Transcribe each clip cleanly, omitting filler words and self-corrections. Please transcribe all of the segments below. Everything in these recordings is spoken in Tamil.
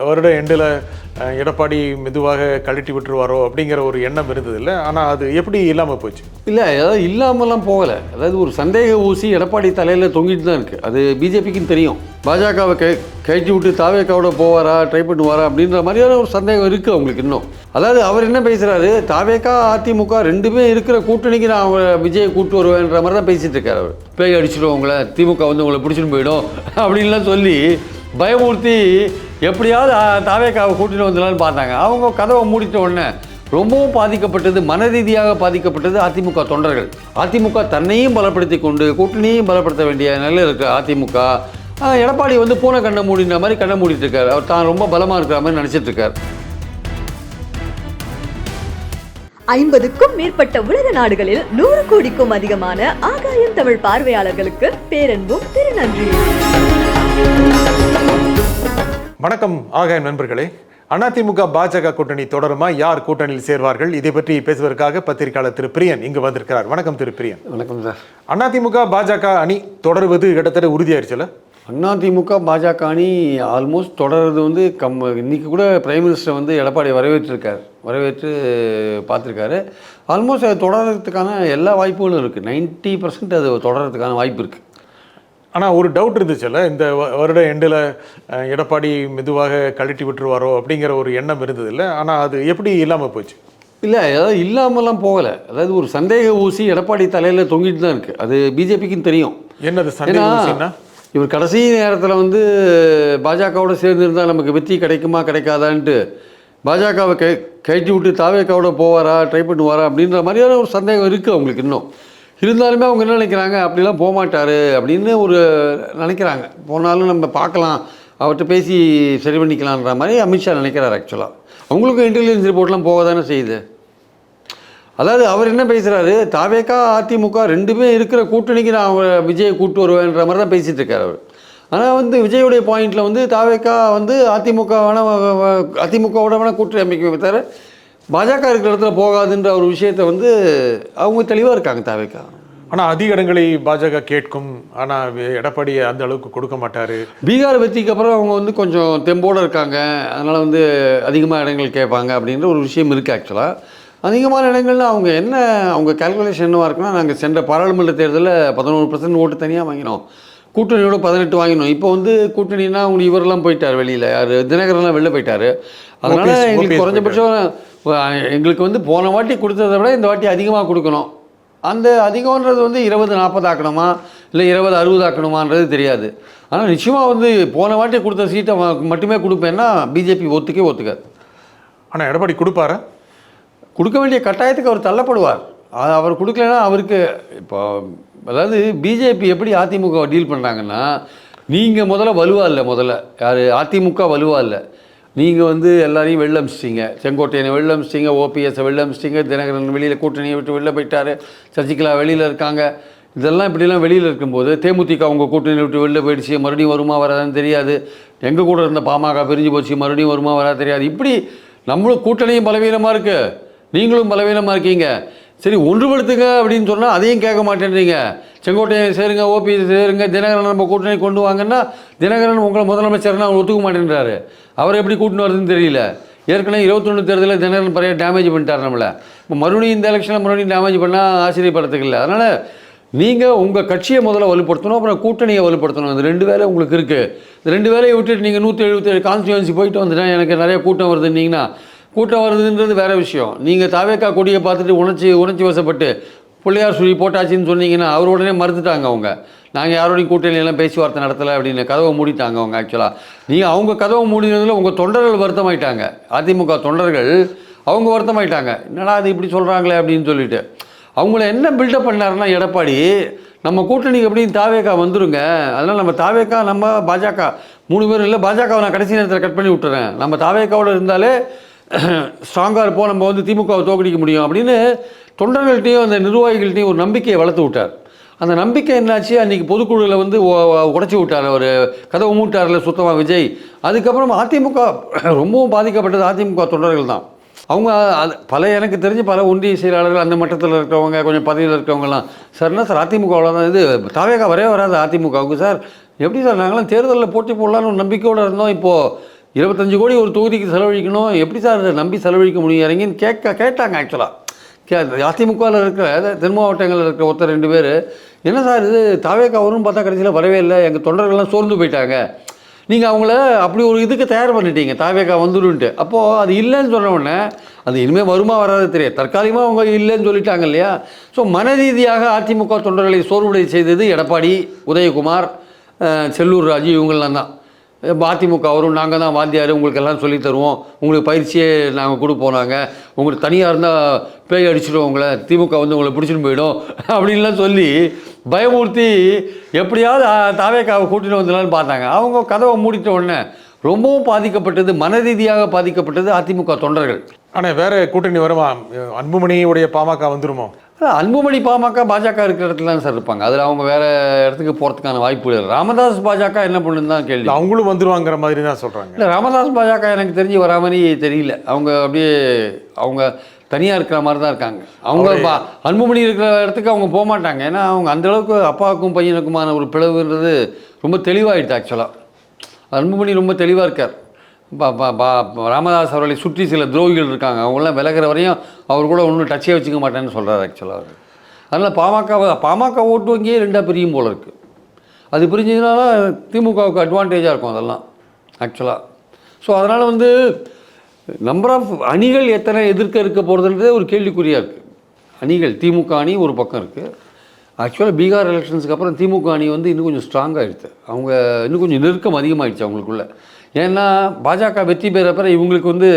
வருட எண்டில் எடப்பாடி மெதுவாக கழட்டி விட்டுருவாரோ அப்படிங்கிற ஒரு எண்ணம் இருந்தது இல்லை. ஆனால் அது எப்படி இல்லாமல் போச்சு? இல்லை, அதாவது இல்லாமலாம் போகலை. அதாவது ஒரு சந்தேக ஊசி எடப்பாடி தலையில் தொங்கிட்டு தான் இருக்குது. அது பிஜேபிக்குன்னு தெரியும். பாஜகவை கழட்டி விட்டு தாவேக்காவோட போவாரா, ட்ரை பண்ணுவாரா அப்படின்ற மாதிரியான ஒரு சந்தேகம் இருக்குது அவங்களுக்கு இன்னும். அதாவது அவர் என்ன பேசுகிறாரு, தாவேக்கா அதிமுக ரெண்டுமே இருக்கிற கூட்டணிக்கு நான் அவங்க விஜயை கூட்டு வருவேன்ற மாதிரி தான் பேசிகிட்டு இருக்காரு. அவர் பேய் அடிச்சிடும் உங்களை, திமுக வந்து உங்களை பிடிச்சிட்டு போயிடும் அப்படின்லாம் சொல்லி பயமூர்த்தி எப்படியாவது தாவேக்காவை கூட்டிட்டு வந்துடலான்னு பார்த்தாங்க. அவங்க கதவை மூடிட்ட உடனே ரொம்பவும் பாதிக்கப்பட்டது, மன ரீதியாக பாதிக்கப்பட்டது அதிமுக தொண்டர்கள். அதிமுக தன்னையும் பலப்படுத்தி கொண்டு கூட்டணியும் பலப்படுத்த வேண்டிய நிலையில் இருக்க அதிமுக எடப்பாடி வந்து பூனை கண்ணை மூடின மாதிரி கண்ணை மூடிட்டு இருக்காரு. அவர் தான் ரொம்ப பலமாக இருக்கிற மாதிரி நினச்சிட்டு இருக்கார். 50க்கும் மேற்பட்ட உலக நாடுகளில் 100 கோடிக்கும் அதிகமான ஆகாயம் தமிழ் பார்வையாளர்களுக்கு பேரன்பும் திருநன்றியும். வணக்கம் ஆகாயம் நண்பர்களே. அதிமுக பாஜக கூட்டணி தொடருமா? யார் கூட்டணியில் சேர்வார்கள்? இதை பற்றி பேசுவதற்காக பத்திரிகையாளர் திரு பிரியன் இங்கு வந்திருக்கிறார். வணக்கம் திரு பிரியன். வணக்கம் சார். அதிமுக பாஜக அணி தொடர்வது கிட்டத்தட்ட உறுதியாயிருச்சுல? அதிமுக பாஜக அணி ஆல்மோஸ்ட் தொடர்றது வந்து இன்றைக்கி கூட பிரைம் மினிஸ்டர் வந்து எடப்பாடி வரவேற்று பார்த்துருக்காரு. ஆல்மோஸ்ட் அது தொடர்றதுக்கான எல்லா வாய்ப்புகளும் இருக்குது. 90% அது தொடர்றதுக்கான வாய்ப்பு இருக்குது. ஆனால் ஒரு டவுட் இருந்துச்சுல்ல, இந்த வருட எண்டில் எடப்பாடி மெதுவாக கழட்டி விட்டுருவாரோ அப்படிங்கிற ஒரு எண்ணம் இருந்தது இல்லை. ஆனால் அது எப்படி இல்லாமல் போச்சு? இல்லை, அதாவது இல்லாமலாம் போகலை. அதாவது ஒரு சந்தேக ஊசி எடப்பாடி தலையில் தொங்கிட்டு தான் இருக்குது. அது பிஜேபிக்குன்னு தெரியும். என்னது சந்தேக ஊசின்னா? இவர் கடைசி நேரத்தில் வந்து பாஜகவோட சேர்ந்துருந்தால் நமக்கு வெற்றி கிடைக்குமா கிடைக்காதான்ட்டு பாஜகவை கழட்டி விட்டு தாவேக்காவோட போவாரா, ட்ரை பண்ணுவாரா அப்படின்ற மாதிரியான ஒரு சந்தேகம் இருக்குது அவங்களுக்கு இன்னும். இருந்தாலுமே அவங்க என்ன நினைக்கிறாங்க, அப்படிலாம் போக மாட்டார் அப்படின்னு ஒரு நினைக்கிறாங்க. போனாலும் நம்ம பார்க்கலாம், அவர்கிட்ட பேசி சரி பண்ணிக்கலான்ற மாதிரி அமித்ஷா நினைக்கிறார். ஆக்சுவலாக அவங்களுக்கும் இன்டெலிஜென்ஸ் ரிப்போர்ட்லாம் போக தானே செய்யுது. அதாவது அவர் என்ன பேசுகிறாரு, தாவேக்கா அதிமுக ரெண்டுமே இருக்கிற கூட்டணிக்கு நான் அவங்க விஜயை கூட்டு வருவேன்ற மாதிரி தான் பேசிகிட்டு இருக்கார் அவர். ஆனால் வந்து விஜயுடைய பாயிண்டில் வந்து தாவேக்கா வந்து அதிமுகவோட வேணால் கூட்டணி அமைக்க தவிர பாஜக இருக்கிற இடத்துல போகாதுன்ற ஒரு விஷயத்தை வந்து அவங்க தெளிவாக இருக்காங்க தாவேக்கா. ஆனால் அதிக இடங்களை பாஜக கேட்கும், ஆனால் எடப்பாடி அந்த அளவுக்கு கொடுக்க மாட்டார். பீகார் வெற்றிக்கு அப்புறம் அவங்க வந்து கொஞ்சம் தெம்போடு இருக்காங்க, அதனால் வந்து அதிகமாக இடங்கள் கேட்பாங்க அப்படின்ற ஒரு விஷயம் இருக்குது. ஆக்சுவலாக அதிகமான இடங்கள்ல அவங்க கால்குலேஷன் என்னவாக இருக்குன்னா, நாங்கள் சென்ற பாராளுமன்ற தேர்தலில் 11% ஓட்டு தனியாக வாங்கினோம், கூட்டணியோட 18 வாங்கினோம். இப்போ வந்து கூட்டணின்னா அவங்க இவரெல்லாம் போயிட்டார் வெளியில், யார் தினகரன்லாம் வெளில போயிட்டார். அதனால் எங்களுக்கு குறைஞ்சபட்சம் எங்களுக்கு வந்து போன வாட்டி கொடுத்ததை விட இந்த வாட்டி அதிகமாக கொடுக்கணும். அந்த அதிகம்ன்றது வந்து 20-40 ஆக்கணுமா இல்லை 20-60 ஆக்கணுமான்றது தெரியாது. ஆனால் நிச்சயமாக வந்து போன வாட்டி கொடுத்த சீட்டை மட்டுமே கொடுப்பேன்னா பிஜேபி ஒத்துக்காது. ஆனால் எடப்பாடி கொடுப்பாரா? கொடுக்க வேண்டிய கட்டாயத்துக்கு அவர் தள்ளப்படுவார். அவர் கொடுக்கலன்னா அவருக்கு இப்போ அதாவது பிஜேபி எப்படி அதிமுக டீல் பண்ணுறாங்கன்னா, நீங்கள் முதல்ல வலுவாக இல்லை, யார் அதிமுக வலுவாக இல்லை, நீங்கள் வந்து எல்லாரையும் வெளில அமிச்சிட்டிங்க, செங்கோட்டையனை வெளில அமிச்சிட்டிங்க, ஓபிஎஸை வெளில அமிச்சிட்டிங்க, தினகரன் வெளியில் கூட்டணியை விட்டு வெளில போயிட்டார், சசிகலா வெளியில் இருக்காங்க. இதெல்லாம் இப்படிலாம் வெளியில் இருக்கும்போது தேமுதிக அவங்க கூட்டணியை விட்டு வெளில போயிடுச்சு, மறுபடியும் வருமா வராதுன்னு தெரியாது. எங்கள் கூட இருந்த பாமக பிரிஞ்சு போச்சு, மறுபடியும் வருமா வராது தெரியாது. இப்படி நம்மளும் கூட்டணியும் பலவீனமாக இருக்குது, நீங்களும் பலவீனமாக இருக்கீங்க, சரி ஒன்றுபடுத்துங்க அப்படின்னு சொன்னால் அதையும் கேட்க மாட்டேன்றீங்க. செங்கோட்டையை சேருங்க, ஓபிஎஸ் சேருங்க, தினகரன் நம்ம கூட்டணி கொண்டு வாங்கன்னா தினகரன் உங்களை முதலமைச்சர்னா அவர் ஒத்துக்க மாட்டேன்றாரு. அவர் எப்படி கூட்டின்னு வருதுன்னு தெரியல. ஏற்கனவே 21 தேர்தலில் தினகரன் பறைய டேமேஜ் பண்ணிட்டார் நம்மளை. இப்போ மறுபடியும் இந்த எலெக்ஷனில் மறுபடியும் டேமேஜ் பண்ணால் ஆச்சரியப்படுறதுக்கு இல்லை. அதனால் நீங்கள் உங்கள் கட்சியை முதல்ல வலுப்படுத்தணும், அப்புறம் கூட்டணியை வலுப்படுத்தணும். இந்த 2 வேலை உங்களுக்கு இருக்குது. இந்த 2 வேலையை விட்டுட்டு நீங்கள் 177 கான்ஸ்டியூன்சி போயிட்டு வந்துட்டேன், எனக்கு நிறைய கூட்டம் வருதுன்னீங்கன்னா, கூட்டம் வருதுன்றது வேறு விஷயம். நீங்கள் தாவேக்கா கொடியை பார்த்துட்டு உணர்ச்சி வசப்பட்டு பிள்ளையார் சுழி போட்டாச்சின்னு சொன்னீங்கன்னா அவர் உடனே மறுத்துட்டாங்க. அவங்க நாங்கள் யாரோடையும் கூட்டணியெல்லாம் பேச்சுவார்த்தை நடத்தலை அப்படின்னு கதவை மூடிட்டாங்க அவங்க. ஆக்சுவலாக நீங்கள் அவங்க கதவை மூடினதில் உங்கள் தொண்டர்கள் வருத்தமாயிட்டாங்க. அதிமுக தொண்டர்கள் அவங்க வருத்தமாயிட்டாங்க, என்னடா அது இப்படி சொல்கிறாங்களே அப்படின்னு சொல்லிட்டு. அவங்கள என்ன பில்டப் பண்ணாருன்னா எடப்பாடி, நம்ம கூட்டணிக்கு எப்படின்னு தாவேக்கா வந்துருங்க, அதனால் நம்ம தாவேக்கா நம்ம பாஜக 3 பேரும் இல்லை, பாஜகவை நான் கடைசி நேரத்தில் கட் பண்ணி விட்டுறேன், நம்ம தாவேக்காவோட இருந்தாலே ஸ்ட்ராங்காக இருப்போம், நம்ம வந்து திமுகவை தோக்கடிக்க முடியும் அப்படின்னு தொண்டர்கள்ட்டையும் அந்த நிர்வாகிகள்ட்டையும் ஒரு நம்பிக்கையை வளர்த்து விட்டார். அந்த நம்பிக்கை என்னாச்சு, அன்றைக்கி பொதுக்குழுவில் வந்து உடச்சி விட்டார், அவர் கதவை மூட்டார்ல சுத்தமாக விஜய். அதுக்கப்புறம் அதிமுக ரொம்பவும் பாதிக்கப்பட்டது அதிமுக தொண்டர்கள் தான். அவங்க எனக்கு தெரிஞ்சு பல ஒன்றிய செயலாளர்கள் அந்த மட்டத்தில் இருக்கிறவங்க, கொஞ்சம் பதவியில் இருக்கிறவங்கலாம், சார்னா சார் அதிமுகவில் தான் இது தாவேக்கா வரவே வராது அதிமுகவுக்கு சார், எப்படி சார் நாங்களாம் தேர்தலில் போட்டி போடலான்னு ஒரு நம்பிக்கையோடு இருந்தோம், இப்போது 25 கோடி ஒரு தொகுதிக்கு செலவழிக்கணும், எப்படி சார் இதை நம்பி செலவழிக்க முடியும் இறங்கின்னு கேட்டாங்க. ஆக்சுவலாக அதிமுகவில் இருக்கிற தென் மாவட்டங்களில் இருக்கிற ஒருத்தர் 2 பேர், என்ன சார் இது தாவேக்கா வரும்னு பார்த்தா கடைசியில் வரவே இல்லை, எங்கள் தொண்டர்கள்லாம் சோர்ந்து போயிட்டாங்க, நீங்கள் அவங்கள அப்படி ஒரு இதுக்கு தயார் பண்ணிட்டீங்க தாவேக்கா வந்துடுன்ட்டு. அப்போது அது இல்லைன்னு சொன்ன உடனே அது இனிமேல் வருமா வராது தெரியாது, தற்காலிகமாக அவங்க இல்லைன்னு சொல்லிட்டாங்க இல்லையா. ஸோ மனரீதியாக அதிமுக தொண்டர்களை சோர்வுடை செய்தது எடப்பாடி, உதயகுமார், செல்லூர் ராஜு, இவங்களாம் தான். அதிமுக வரும், நாங்கள் தான் வாத்தியார், உங்களுக்கு எல்லாம் சொல்லி தருவோம், உங்களுக்கு பயிற்சியே நாங்கள் கொடுப்போம், நாங்கள் உங்களுக்கு தனியாக இருந்தால் பேய் அடிச்சிடுவோம், உங்களை திமுக வந்து உங்களை பிடிச்சிட்டு போயிடும் அப்படின்லாம் சொல்லி பயமூர்த்தி எப்படியாவது தாவேக்காவை கூட்டிட்டு வந்துடலான்னு பார்த்தாங்க. அவங்க கதவை மூடிட்ட உடனே ரொம்பவும் பாதிக்கப்பட்டது, மன ரீதியாக பாதிக்கப்பட்டது அதிமுக தொண்டர்கள். ஆனால் வேற கூட்டணி வருமா? அன்புமணியுடைய பாமக வந்துருமோ? அன்புமணி பாமக பாஜக இருக்கிற இடத்துல தான் சார் இருப்பாங்க, அதில் அவங்க வேற இடத்துக்கு போகிறதுக்கான வாய்ப்பு இல்லை. ராமதாஸ் பாஜக என்ன பண்ணுன்னு தான் கேள்வி. அவங்களும் வந்துருவாங்கிற மாதிரி தான் சொல்கிறாங்க. இல்லை, ராமதாஸ் பாஜக எனக்கு தெரிஞ்சு வரா மாதிரி தெரியல. அவங்க அப்படியே அவங்க தனியாக இருக்கிற மாதிரி தான் இருக்காங்க. அவங்க அன்புமணி இருக்கிற இடத்துக்கு அவங்க போக மாட்டாங்க. ஏன்னா அவங்க அந்தளவுக்கு அப்பாவுக்கும் பையனுக்குமான ஒரு பிளவுன்றது ரொம்ப தெளிவாகிடுது. ஆக்சுவலாக அன்புமணி ரொம்ப தெளிவாக இருக்கார். ராமதாஸ் அவர்களை சுற்றி சில துரோகிகள் இருக்காங்க, அவங்களாம் விலகிற வரையும் அவர் கூட ஒன்றும் டச்சே வச்சுக்க மாட்டேன்னு சொல்கிறார் ஆக்சுவலாக அவர். அதனால் பாமக ஓட்டு வங்கியே 2ஆக பிரியும் போல் இருக்குது. அது பிரிஞ்சதுனால திமுகவுக்கு அட்வான்டேஜாக இருக்கும் அதெல்லாம் ஆக்சுவலாக. ஸோ அதனால் வந்து நம்பர் ஆஃப் அணிகள் எத்தனை எதிர்க்க இருக்க போகிறதுன்றதே ஒரு கேள்விக்குறியாக இருக்குது. அணிகள் திமுக அணி ஒரு பக்கம் இருக்குது. ஆக்சுவலாக பீகார் எலெக்ஷன்ஸுக்கு அப்புறம் திமுக அணி வந்து இன்னும் கொஞ்சம் ஸ்ட்ராங்காகிடுது. அவங்க இன்னும் கொஞ்சம் நெருக்கம் அதிகமாகிடுச்சு அவங்களுக்குள்ள. ஏன்னா பாஜக வெற்றி பெற பிறகு இவங்களுக்கு வந்து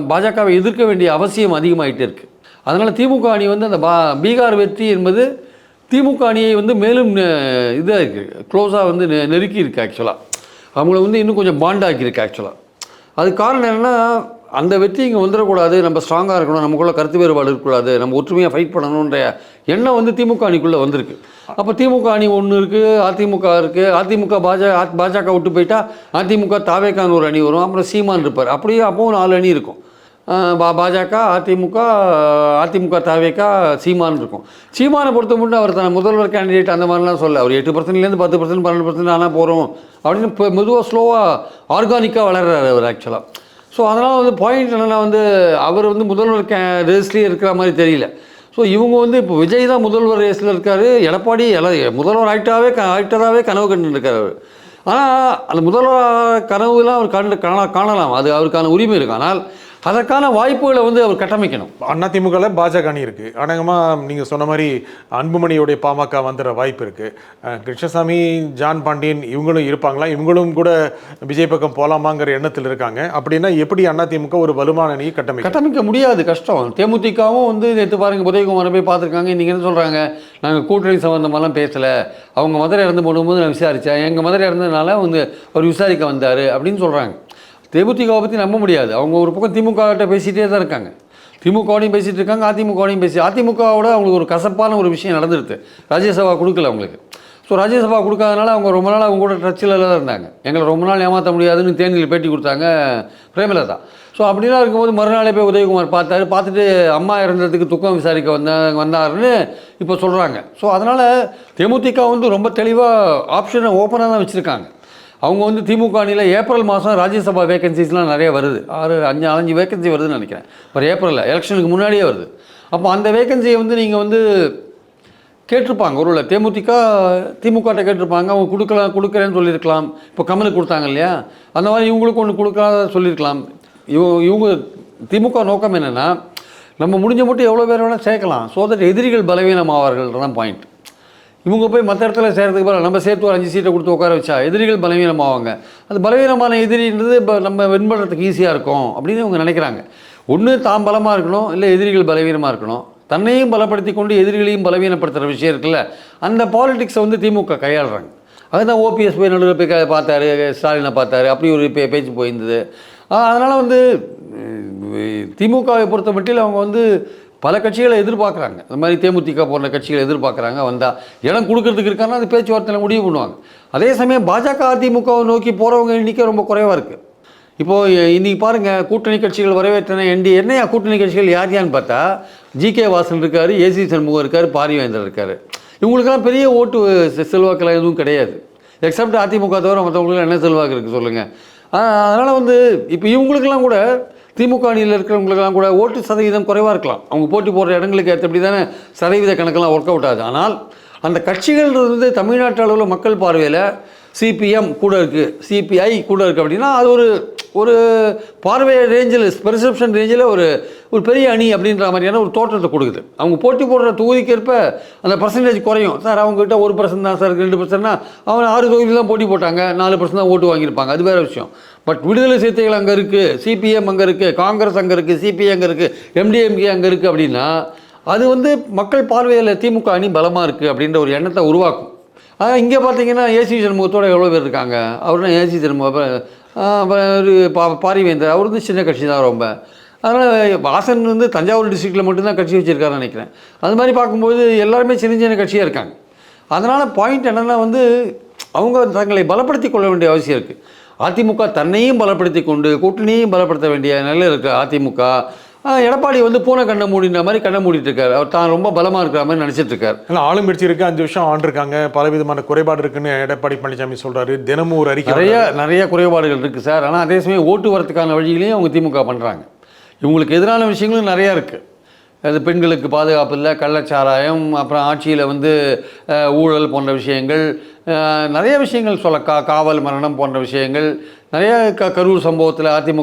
பாஜகவை எதிர்க்க வேண்டிய அவசியம் அதிகமாகிட்டே இருக்குது. அதனால் திமுக அணி வந்து அந்த பீகார் வெற்றி என்பது திமுக அணியை வந்து மேலும் இதாக இருக்குது, க்ளோஸாக வந்து நெருக்கி இருக்குது. ஆக்சுவலாக அவங்கள வந்து இன்னும் கொஞ்சம் பாண்டாக்கியிருக்கு ஆக்சுவலாக. அதுக்கு காரணம் என்னென்னா, அந்த வெற்றி இங்கே வந்துடக்கூடாது, நம்ம ஸ்ட்ராங்காக இருக்கணும், நமக்குள்ள கருத்து வேறுபாடு இருக்கக்கூடாது, நம்ம ஒற்றுமையாக ஃபைட் பண்ணணுன்ற எண்ணம் வந்து திமுக அணிக்குள்ளே வந்திருக்கு. அப்போ திமுக அணி ஒன்று இருக்குது, அதிமுக இருக்குது. அதிமுக பாஜக விட்டு போயிட்டா அதிமுக தாவேக்கான்னு ஒரு அணி வரும், அப்புறம் சீமான் இருப்பார். அப்படியே அப்போவும் 4 அணி இருக்கும். பாஜக, அதிமுக தாவேக்கா, சீமான் இருக்கும். சீமானை பொறுத்த மட்டும் அவர் தன் முதல்வர் கேண்டிடேட் அந்த மாதிரிலாம் சொல்ல, அவர் 8%லேருந்து 10%, 12% ஆனால் போகிறோம் அப்படின்னு இப்போ மெதுவாக ஸ்லோவாக ஆர்கானிக்காக வளர்கிறார் அவர் ஆக்சுவலாக. ஸோ அதனால் வந்து பாயிண்ட் என்னென்னா வந்து அவர் வந்து முதல்வர் ரேஸ்லேயே இருக்கிற மாதிரி தெரியல. ஸோ இவங்க வந்து இப்போ விஜய் தான் முதல்வர் ரேஸில் இருக்கார், எடப்பாடி முதல்வர் ஆக்டராகவே கனவு கண்டுருக்கார் அவர். ஆனால் அந்த முதல்வர் கனவுலாம் அவர் காணலாம், அது அவருக்கான உரிமை இருக்குது. ஆனால் அதற்கான வாய்ப்புகளை வந்து அவர் கட்டமைக்கணும். அதிமுகவில் பாஜக அணி இருக்குது. அநேகமாக நீங்கள் சொன்ன மாதிரி அன்புமணியோடைய பாமக வந்துடுற வாய்ப்பு இருக்குது. கிருஷ்ணசாமி, ஜான் பாண்டியன் இவங்களும் இருப்பாங்களா? இவங்களும் கூட விஜய் பக்கம் போகலாமாங்கிற எண்ணத்தில் இருக்காங்க. அப்படின்னா எப்படி அதிமுக ஒரு வலுவான அணியை கட்டமைக்க முடியாது, கஷ்டம். தேமுதிகவும் வந்து நேற்று பாருங்கள், உதயகுமாரை போய் பார்த்துருக்காங்க. இன்றைக்கி என்ன சொல்கிறாங்க, நாங்கள் கூட்டணி சம்மந்தமெல்லாம் பேசலை, அவங்க மதுரை இறந்து போடும்போது நான் விசாரித்தேன், எங்கள் மதுரை இறந்ததுனால அவங்க அவர் விசாரிக்க வந்தார் அப்படின்னு சொல்கிறாங்க. தேமுதிகவை பற்றி நம்ப முடியாது. அவங்க ஒரு பக்கம் திமுககிட்ட பேசிகிட்டே தான் இருக்காங்க, திமுகவோடையும் பேசிகிட்டு இருக்காங்க, அதிமுகவோடையும் அதிமுகவோட அவங்களுக்கு ஒரு கசப்பான ஒரு விஷயம் நடந்துருது. ராஜ்யசபா கொடுக்கல அவங்களுக்கு. ஸோ ராஜ்யசபா கொடுக்காதனால அவங்க ரொம்ப நாள் அவங்க கூட டச்சில் தான் இருந்தாங்க. எங்களை ரொம்ப நாள் ஏமாற்ற முடியாதுன்னு தேனியில் பேட்டி கொடுத்தாங்க பிரேமலதா. ஸோ அப்படிலாம் இருக்கும்போது மறுநாளே போய் உதயகுமார் பார்த்துட்டு அம்மா இறந்ததுக்கு துக்கம் விசாரிக்க வந்தாருன்னு இப்போ சொல்கிறாங்க. ஸோ அதனால் தேமுதிக வந்து ரொம்ப தெளிவாக ஆப்ஷனை ஓப்பனாக தான் வச்சுருக்காங்க. அவங்க வந்து திமுக அணியில் ஏப்ரல் மாதம் ராஜ்யசபா வேகன்சிஸ்லாம் நிறைய வருது, 5 வேகன்சி வருதுன்னு நினைக்கிறேன். ஒரு ஏப்ரலில் எலெக்ஷனுக்கு முன்னாடியே வருது. அப்போ அந்த வேகன்சியை வந்து நீங்கள் வந்து கேட்டிருப்பாங்க, ஒருவேளை திமுகட்ட கேட்டிருப்பாங்க, அவங்க கொடுக்குறேன்னு சொல்லியிருக்கலாம். இப்போ கமலுக்கு கொடுத்தாங்க இல்லையா, அந்த மாதிரி இவங்களுக்கு ஒன்று கொடுக்காத சொல்லியிருக்கலாம். இவங்க திமுக நோக்கம் என்னென்னா, நம்ம முடிஞ்ச மட்டும் எவ்வளோ பேர் வேணால் சேர்க்கலாம், ஸோ தட் எதிரிகள் பலவீனமாவார்கள் தான் பாயிண்ட். இவங்க போய் மற்ற இடத்துல சேர்றதுக்கு பதிலாக நம்ம சேர்த்து ஒரு 5 சீட்டை கொடுத்து உட்கார வச்சா எதிரிகள் பலவீனமாவாங்க. அது பலவீனமான எதிரின்றது இப்போ நம்ம வின் பண்ணுறதுக்கு ஈஸியாக இருக்கும் அப்படின்னு இவங்க நினைக்கிறாங்க. ஒன்று தான் பலமாக இருக்கணும், இல்லை எதிரிகள் பலவீனமாக இருக்கணும். தன்னையும் பலப்படுத்தி கொண்டு எதிரிகளையும் பலவீனப்படுத்துகிற விஷயம் இருக்குல்ல, அந்த பாலிடிக்ஸை வந்து திமுக கையாளுறாங்க. அதுதான் ஓபிஎஸ் போய் நடுவில் போய் பார்த்தாரு, ஸ்டாலினை பார்த்தாரு, அப்படி ஒரு பேச்சு போயிருந்தது. அதனால் வந்து திமுகவை பொறுத்த மட்டில் அவங்க வந்து பல கட்சிகளை எதிர்பார்க்குறாங்க. இந்த மாதிரி தேமுதிக போன்ற கட்சிகளை எதிர்பார்க்குறாங்க. வந்தால் இடம் கொடுக்கறதுக்கு இருக்காங்கன்னா அது பேச்சுவார்த்தையில் முடிவு பண்ணுவாங்க. அதே சமயம் பாஜக அதிமுகவை நோக்கி போகிறவங்க எண்ணிக்கை ரொம்ப குறைவாக இருக்குது. இப்போது இன்றைக்கி பாருங்கள், கூட்டணி கட்சிகள் வரவேற்றன என்னையா கூட்டணி கட்சிகள் யார்யான்னு பார்த்தா ஜிகே வாசன் இருக்கார், ஏசி சண்முகம் இருக்கார், பாரிவேந்தர் இருக்கார். இவங்களுக்கெல்லாம் பெரிய ஓட்டு செல்வாக்கெல்லாம் எதுவும் கிடையாது. எக்ஸப்ட் அதிமுக தவிர மற்றவங்களுக்கு என்ன செல்வாக்கு இருக்குது சொல்லுங்கள். அதனால் வந்து இப்போ இவங்களுக்கெல்லாம் கூட திமுக அணியில் இருக்கிறவங்களுக்கெல்லாம் கூட ஓட்டு சதவீதம் குறைவாக இருக்கலாம். அவங்க போட்டி போடுற இடங்களுக்கு ஏற்றபடி தானே சதவீத கணக்கெல்லாம் ஒர்க் அவுட் ஆகுது. ஆனால் அந்த கட்சிகள் வந்து தமிழ்நாட்டு அளவில் மக்கள் பார்வையில் சிபிஎம் கூட இருக்குது, சிபிஐ கூட இருக்குது அப்படின்னா அது ஒரு பார்வை ரேஞ்சில், பெர்செப்ஷன் ரேஞ்சில் ஒரு பெரிய அணி அப்படின்ற மாதிரியான ஒரு தோற்றத்தை கொடுக்குது. அவங்க போட்டி போடுற தொகுதிக்கேற்ப அந்த பர்சன்டேஜ் குறையும். சார் அவங்ககிட்ட 1% தான் சார், 2%னா அவங்க 6 தொகுதியில் தான் போட்டி போட்டாங்க, 4% தான் ஓட்டு வாங்கியிருப்பாங்க, அது வேறு விஷயம். பட் விடுதலை சிறுத்தைகள் அங்கே இருக்குது, சிபிஎம் அங்கே இருக்குது, காங்கிரஸ் அங்கே இருக்குது, சிபிஐ அங்கே இருக்குது, எம்டிஎம்கே அங்கே இருக்குது அப்படின்னா அது வந்து மக்கள் பார்வையில் திமுக அணி பலமாக இருக்குது அப்படின்ற ஒரு எண்ணத்தை உருவாக்கும். இங்கே பார்த்தீங்கன்னா ஏசி சண்முகத்தோட எவ்வளோ பேர் இருக்காங்க. அவர்னா ஏசி சண்முகம், பாரிவேந்தர், அவர் வந்து சின்ன கட்சி தான் ரொம்ப. அதனால் வாசன் வந்து தஞ்சாவூர் டிஸ்ட்ரிக்டில் மட்டும்தான் கட்சி வச்சுருக்காருன்னு நினைக்கிறேன். அது மாதிரி பார்க்கும்போது எல்லாருமே சின்ன சின்ன கட்சியாக இருக்காங்க. அதனால் பாயிண்ட் என்னென்னா வந்து அவங்க தங்களை பலப்படுத்தி கொள்ள வேண்டிய அவசியம் இருக்குது. அதிமுக தன்னையும் பலப்படுத்தி கொண்டு கூட்டணியையும் பலப்படுத்த வேண்டிய நிலையில் இருக்குது அதிமுக. எடப்பாடி வந்து பூனை கண்ணை மூடின்ற மாதிரி கண்ணை மூடிட்டு இருக்காரு. அவர் தான் ரொம்ப பலமாக இருக்கிற மாதிரி நினச்சிட்டு இருக்காரு. இல்லை, ஆளுங்கட்சி இருக்குது, 5 வருஷம் ஆண்டிருக்காங்க, பலவிதமான குறைபாடு இருக்குன்னு எடப்பாடி பழனிசாமி சொல்கிறாரு. தினமும் ஒரு அறிக்கை. நிறைய குறைபாடுகள் இருக்குது சார். ஆனால் அதே சமயம் ஓட்டு வரத்துக்கான வழிகளையும் அவங்க திமுக பண்ணுறாங்க. இவங்களுக்கு எதிரான விஷயங்களும் நிறையா இருக்குது. அது பெண்களுக்கு பாதுகாப்பு இல்லை, கள்ளச்சாராயம், அப்புறம் ஆட்சியில் வந்து ஊழல் போன்ற விஷயங்கள், நிறைய விஷயங்கள் சொல்ல, காவல் மரணம் போன்ற விஷயங்கள், நிறைய கரூர் சம்பவத்தில்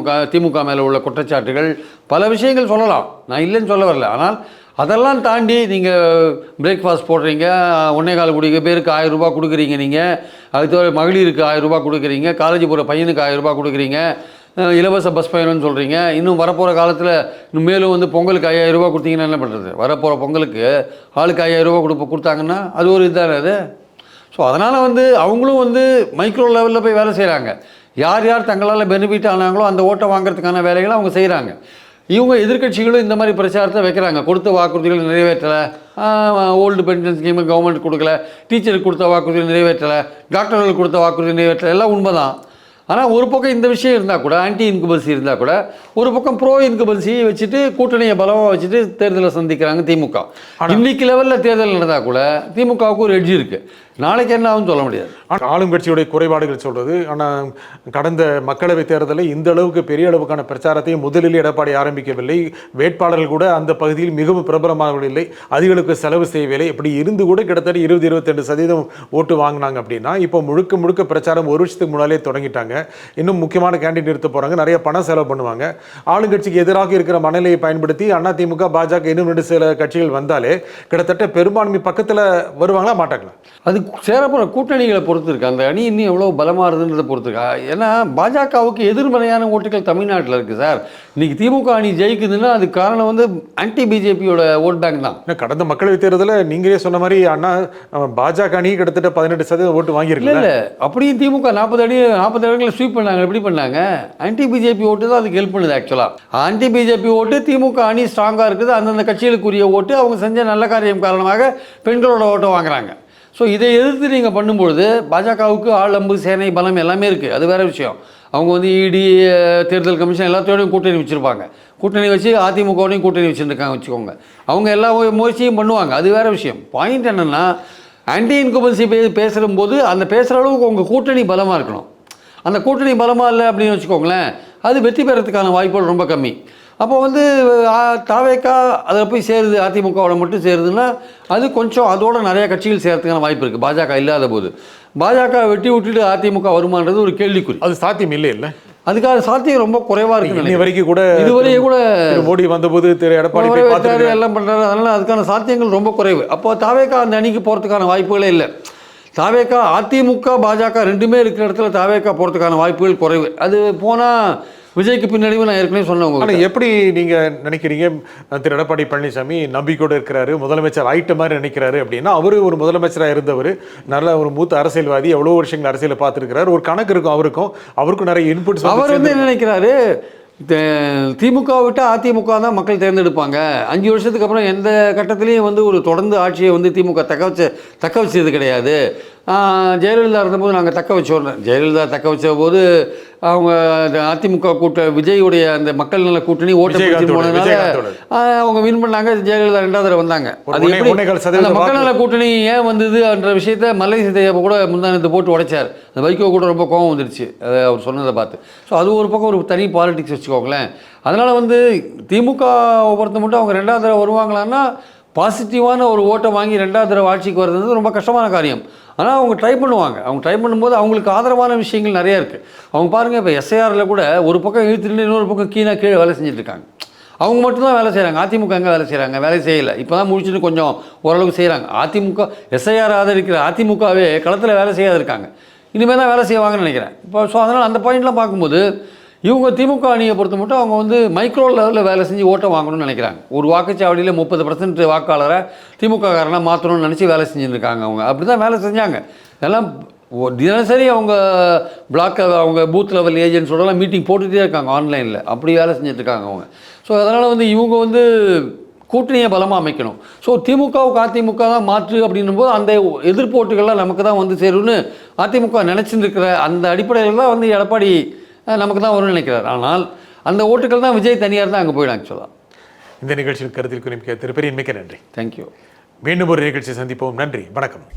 திமுக மேலே உள்ள குற்றச்சாட்டுகள், பல விஷயங்கள் சொல்லலாம். நான் இல்லைன்னு சொல்ல வரல. ஆனால் அதெல்லாம் தாண்டி நீங்கள் பிரேக்ஃபாஸ்ட் போடுறீங்க, 1.25 கோடி பேருக்கு 1000 ரூபா கொடுக்குறீங்க, நீங்கள் அது தவிர மகளிருக்கு 1000 ரூபா கொடுக்குறீங்க, காலேஜ் போகிற பையனுக்கு 1000 ரூபா கொடுக்குறீங்க, இலவச பஸ் பயணம்னு சொல்கிறீங்க. இன்னும் வரப்போகிற காலத்தில் இன்னும் மேலும் வந்து பொங்கலுக்கு 5000 ரூபா கொடுத்தீங்கன்னா என்ன பண்ணுறது? வரப்போகிற பொங்கலுக்கு ஆளுக்கு 5000 ரூபா கொடுத்தாங்கன்னா அது ஒரு இதான அது. ஸோ அதனால் வந்து அவங்களும் வந்து மைக்ரோ லெவலில் போய் வேலை செய்கிறாங்க. யார் யார் தங்களால் பெனிஃபிட் ஆனாங்களோ அந்த ஓட்டை வாங்குறதுக்கான வேலைகளை அவங்க செய்கிறாங்க. இவங்க எதிர்க்கட்சிகளும் இந்த மாதிரி பிரச்சாரத்தை வைக்கிறாங்க. கொடுத்த வாக்குறுதிகள் நிறைவேற்றலை, ஓல்டு பென்ஷன் ஸ்கீமு கவர்மெண்ட் கொடுக்கல, டீச்சருக்கு கொடுத்த வாக்குறுதிகள் நிறைவேற்றலை, டாக்டர்களுக்கு கொடுத்த வாக்குறுதி நிறைவேற்றலை, எல்லாம் உண்மை தான். ஆனால் ஒரு பக்கம் இந்த விஷயம் இருந்தால் கூட, ஆன்டி இன்குபன்சி இருந்தால் கூட, ஒரு பக்கம் ப்ரோ இன்குபன்சியை வச்சுட்டு கூட்டணியை பலமாக வச்சுட்டு தேர்தலை சந்திக்கிறாங்க திமுக. இன்னைக்கு லெவலில் தேர்தல் நடந்தால் கூட திமுகவுக்கு ஒரு எட்ஜ் இருக்குது. நாளைக்கு என்ன ஆகும்னு சொல்ல முடியாது. ஆளும் கட்சியுடைய குறைபாடுகள் சொல்கிறது. ஆனால் கடந்த மக்களவைத் தேர்தலில் இந்த அளவுக்கு பெரிய அளவுக்கான பிரச்சாரத்தை முதலில் எடப்பாடி ஆரம்பிக்கவில்லை. வேட்பாளர்கள் கூட அந்த பகுதியில் மிகவும் பிரபலமாகவில்லை, அதிகளுக்கு செலவு செய்யவில்லை. இப்படி இருந்து கூட கிட்டத்தட்ட 20-22% ஓட்டு வாங்கினாங்க. அப்படின்னா இப்போ முழுக்க முழுக்க பிரச்சாரம் 1 வருஷத்துக்கு முன்னாலே தொடங்கிட்டாங்க. இன்னும் முக்கியமான கேண்டிடேட் நிறுத்த போகிறாங்க, நிறைய பணம் செலவு பண்ணுவாங்க. ஆளுங்கட்சிக்கு எதிராக இருக்கிற மனநிலையை பயன்படுத்தி அதிமுக, பாஜக, இன்னும் 2 சில கட்சிகள் வந்தாலே கிட்டத்தட்ட பெரும்பான்மை பக்கத்தில் வருவாங்களா மாட்டாங்களா? அது சேரப்போகிற கூட்டணிகளை பொறுத்து இருக்கு. அந்த அணி இன்னும் எவ்வளோ பலமாக இருதுன்றதை பொறுத்து இருக்கா. ஏன்னா பாஜகவுக்கு எதிர்மறையான ஓட்டுகள் தமிழ்நாட்டில் இருக்குது சார். இன்னைக்கு திமுக அணி ஜெயிக்குதுன்னா அதுக்கு காரணம் வந்து ஆன்டி பிஜேபியோட ஓட் பேங்க் தான். கடந்த மக்களவைத் தேர்தலில் நீங்களே சொன்ன மாதிரி பாஜக அணி கிட்டத்தட்ட 18% ஓட்டு வாங்கியிருக்கு. இல்லை, அப்படியும் திமுக 40 இடங்களை ஸ்வீப் பண்ணாங்க. எப்படி பண்ணாங்க? ஆன்டி பிஜேபி ஓட்டு தான் அதுக்கு ஹெல்ப் பண்ணுது. ஆக்சுவலாக ஆன்டி பிஜேபி ஓட்டு, திமுக அணி ஸ்ட்ராங்காக இருக்குது, அந்தந்த கட்சிகளுக்குரிய ஓட்டு, அவங்க செஞ்ச நல்ல காரியம் காரணமாக பெண்களோட ஓட்டை வாங்குறாங்க. ஸோ இதை எதிர்த்து நீங்கள் பண்ணும்பொழுது பாஜகவுக்கு ஆள், அம்பு, சேனை, பலம் எல்லாமே இருக்குது. அது வேறு விஷயம். அவங்க வந்து இடி, தேர்தல் கமிஷன் எல்லாத்தோடையும் கூட்டணி வச்சுருப்பாங்க. கூட்டணி வச்சு அதிமுகவோடையும் கூட்டணி வச்சுருக்காங்க வச்சுக்கோங்க. அவங்க எல்லா முயற்சியும் பண்ணுவாங்க, அது வேறு விஷயம். பாயிண்ட் என்னென்னா, ஆன்டி இன்குபன்சி பேசும்போது அந்த பேசுகிற அளவுக்கு உங்கள் கூட்டணி பலமாக இருக்கணும். அந்த கூட்டணி பலமாக இல்லை அப்படின்னு வச்சுக்கோங்களேன், அது வெற்றி பெறத்துக்கான வாய்ப்புகள் ரொம்ப கம்மி. அப்போ வந்து தாவேக்கா அதில் போய் சேருது, அதிமுகவோட மட்டும் சேருதுன்னா அது கொஞ்சம் அதோட நிறைய கட்சிகள் சேர்றதுக்கான வாய்ப்பு இருக்குது. பாஜக இல்லாத போது பாஜக வெட்டி விட்டுட்டு அதிமுக வருமானது ஒரு கேள்விக்குறி. அது சாத்தியம் இல்லை. இல்லை, அதுக்காக சாத்தியம் ரொம்ப குறைவாக இருக்குது. இதுவரையும் கூட மோடி வந்தபோது எடப்பாடி எல்லாம் பண்ணுறாரு. அதனால் அதுக்கான சாத்தியங்கள் ரொம்ப குறைவு. அப்போ தாவேக்கா அந்த அணிக்கு போகிறதுக்கான வாய்ப்புகளே இல்லை. தாவேக்கா, அதிமுக, பாஜக ரெண்டுமே இருக்கிற இடத்துல தாவேக்கா போகிறதுக்கான வாய்ப்புகள் குறைவு. அது போனால் விஜய்க்கு பின்னாடியும் நான் ஏற்கனவே சொன்னவங்க. ஆனால் எப்படி நீங்கள் நினைக்கிறீங்க? திரு எடப்பாடி பழனிசாமி நம்பிக்கையோடு இருக்கிறாரு, முதலமைச்சர் ஆயிட்ட மாதிரி நினைக்கிறாரு அப்படின்னா, அவரு ஒரு முதலமைச்சராக இருந்தவர், நல்ல ஒரு மூத்த அரசியல்வாதி, எவ்வளோ வருஷங்கள் அரசியலை பார்த்துருக்கிறார், ஒரு கணக்கு இருக்கும் அவருக்கும் நிறைய இன்புட்ஸ். அவர் வந்து என்ன நினைக்கிறாரு, திமுக விட்டால் அதிமுக தான் மக்கள் தேர்ந்தெடுப்பாங்க. 5 வருஷத்துக்கு அப்புறம் எந்த கட்டத்திலையும் வந்து ஒரு தொடர்ந்து ஆட்சியை வந்து திமுக தக்க வச்சது கிடையாது. ஜெயலலிதா இருந்தபோது நாங்கள் தக்க வச்சோம். ஜெயலலிதா தக்க வச்ச போது அவங்க அதிமுக விஜயுடைய அந்த மக்கள் நல கூட்டணி ஓட்டு பிடிச்சிட்டு போனதுனால அவங்க வின் பண்ணாங்க. ஜெயலலிதா 2வது தடவை வந்தாங்க. அது எப்படி அந்த மக்கள் நல கூட்டணி ஏன் வந்ததுன்ற விஷயத்த மல்லை சீதையப்ப கூட முந்தானத்தை போட்டு உடைச்சார். அந்த வைகோ கூட ரொம்ப கோவம் வந்துருச்சு அதை அவர் சொன்னதை பார்த்து. ஸோ அது ஒரு பக்கம் ஒரு தனி பாலிடிக்ஸ் வச்சுக்கோங்களேன். அதனால் திமுக பொறுத்த மட்டும் அவங்க 2வது தடவை வருவாங்களான்னா பாசிட்டிவான ஒரு ஓட்டை வாங்கி 2வது தடவை ஆட்சிக்கு வர்றது ரொம்ப கஷ்டமான காரியம். ஆனால் அவங்க ட்ரை பண்ணுவாங்க. அவங்க ட்ரை பண்ணும்போது அவங்களுக்கு ஆதரவான விஷயங்கள் நிறையா இருக்குது. அவங்க பாருங்கள், இப்போ எஸ்ஐஆரில் கூட ஒரு பக்கம் இழுத்துட்டு இன்னொரு பக்கம் கீழே வேலை செஞ்சுட்ருக்காங்க. அவங்க மட்டும்தான் வேலை செய்கிறாங்க. அதிமுக எங்கே வேலை செய்கிறாங்க? வேலை செய்யலை. இப்போ தான் முடிச்சுட்டு கொஞ்சம் ஓரளவுக்கு செய்கிறாங்க. அதிமுக எஸ்ஐஆர் ஆதரிக்கிற அதிமுகவே களத்தில் வேலை செய்யாது இருக்காங்க. இனிமேல் தான் வேலை செய்வாங்கன்னு நினைக்கிறேன். இப்போ ஸோ அதனால் அந்த பாயிண்ட்லாம் பார்க்கும்போது இவங்க திமுக அணியை பொறுத்த மட்டும் அவங்க மைக்ரோ லெவலில் வேலை செஞ்சு ஓட்டை வாங்கணும்னு நினைக்கிறாங்க. ஒரு வாக்குச்சாவடியில் 30% வாக்காளரை திமுக காரனாக மாற்றணும்னு நினச்சி வேலை செஞ்சுருக்காங்க. அவங்க அப்படி தான் வேலை செஞ்சாங்க. இதெல்லாம் தினசரி அவங்க பிளாக் அவங்க பூத் லெவல் ஏஜென்ட்ஸோடலாம் மீட்டிங் போட்டுகிட்டே இருக்காங்க ஆன்லைனில். அப்படி வேலை செஞ்சுட்ருக்காங்க அவங்க. ஸோ அதனால் இவங்க கூட்டணியை பலமாக அமைக்கணும். ஸோ திமுகவுக்கு அதிமுக தான் மாற்று அப்படின்னும் போது அந்த எதிர்ப்போட்டுகள்லாம் நமக்கு தான் சேரும்னு அதிமுக நினச்சிட்டு இருக்கிற அந்த அடிப்படையில் தான் எடப்பாடி நமக்கு தான் வரும்னு நினைக்கிறார். ஆனால் அந்த ஓட்டுகள் தான் விஜய் தனியார் தான் அங்கே போயிடும் ஆக்சுவலாக. இந்த நிகழ்ச்சியில் கருத்தில் குறிப்பிட்ட திரு பெரியன் மிக்க நன்றி. தேங்க்யூ. மீண்டும் ஒரு நிகழ்ச்சி சந்திப்போம். நன்றி, வணக்கம்.